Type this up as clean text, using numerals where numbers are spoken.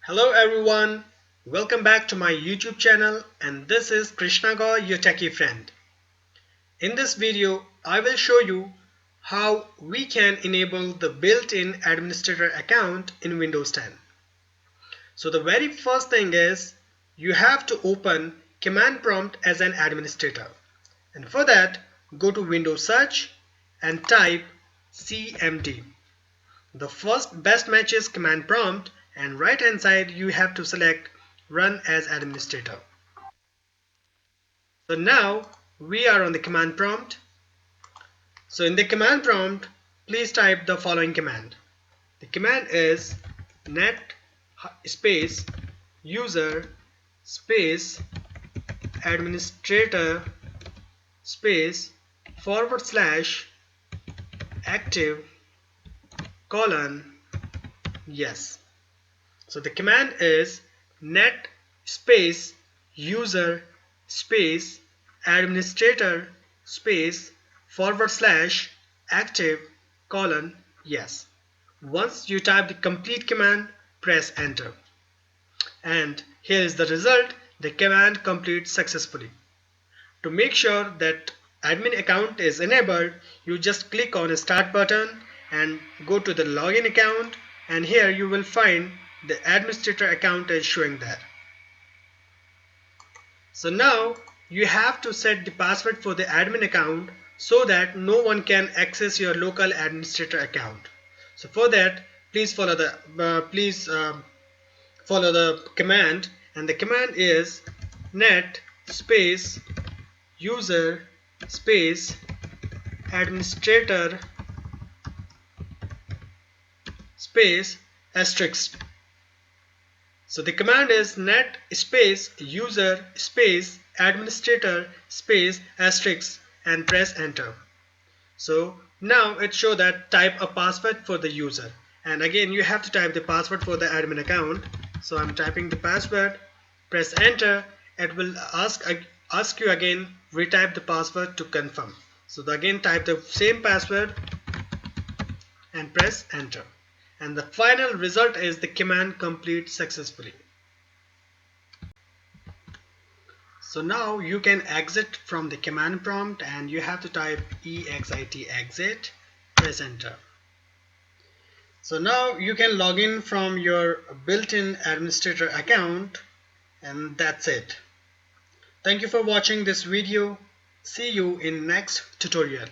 Hello everyone, welcome back to my YouTube channel, and this is Krishna Gaur, your techie friend. In this video, I will show you how we can enable the built-in administrator account in Windows 10. So the very first thing is you have to open command prompt as an administrator. And for that, go to Windows search and type CMD. The first best match is command prompt, and right hand side you have to select run as administrator. So now we are on the command prompt. So in the command prompt, please type the following command. The command is net space user space administrator space / active yes. So the command is net space user space administrator space / active yes. Once you type the complete command, press enter. And here is the result. The command completes successfully. To make sure that admin account is enabled, you just click on a start button and go to the login account, and here you will find the administrator account is showing there. So now you have to set the password for the admin account so that no one can access your local administrator account. So for that, please follow the command, and the command is net space user space administrator space asterisk. So the command is net space user space administrator space asterisk and press enter. So now it shows that type a password for the user, and again you have to type the password for the admin account. So I'm typing the password, press enter. It will ask you again retype the password to confirm. So again type the same password and press enter, and the final result is the command completes successfully. So now you can exit from the command prompt, and you have to type exit, press enter. So now you can log in from your built-in administrator account, and that's it. Thank you for watching this video. See you in next tutorial.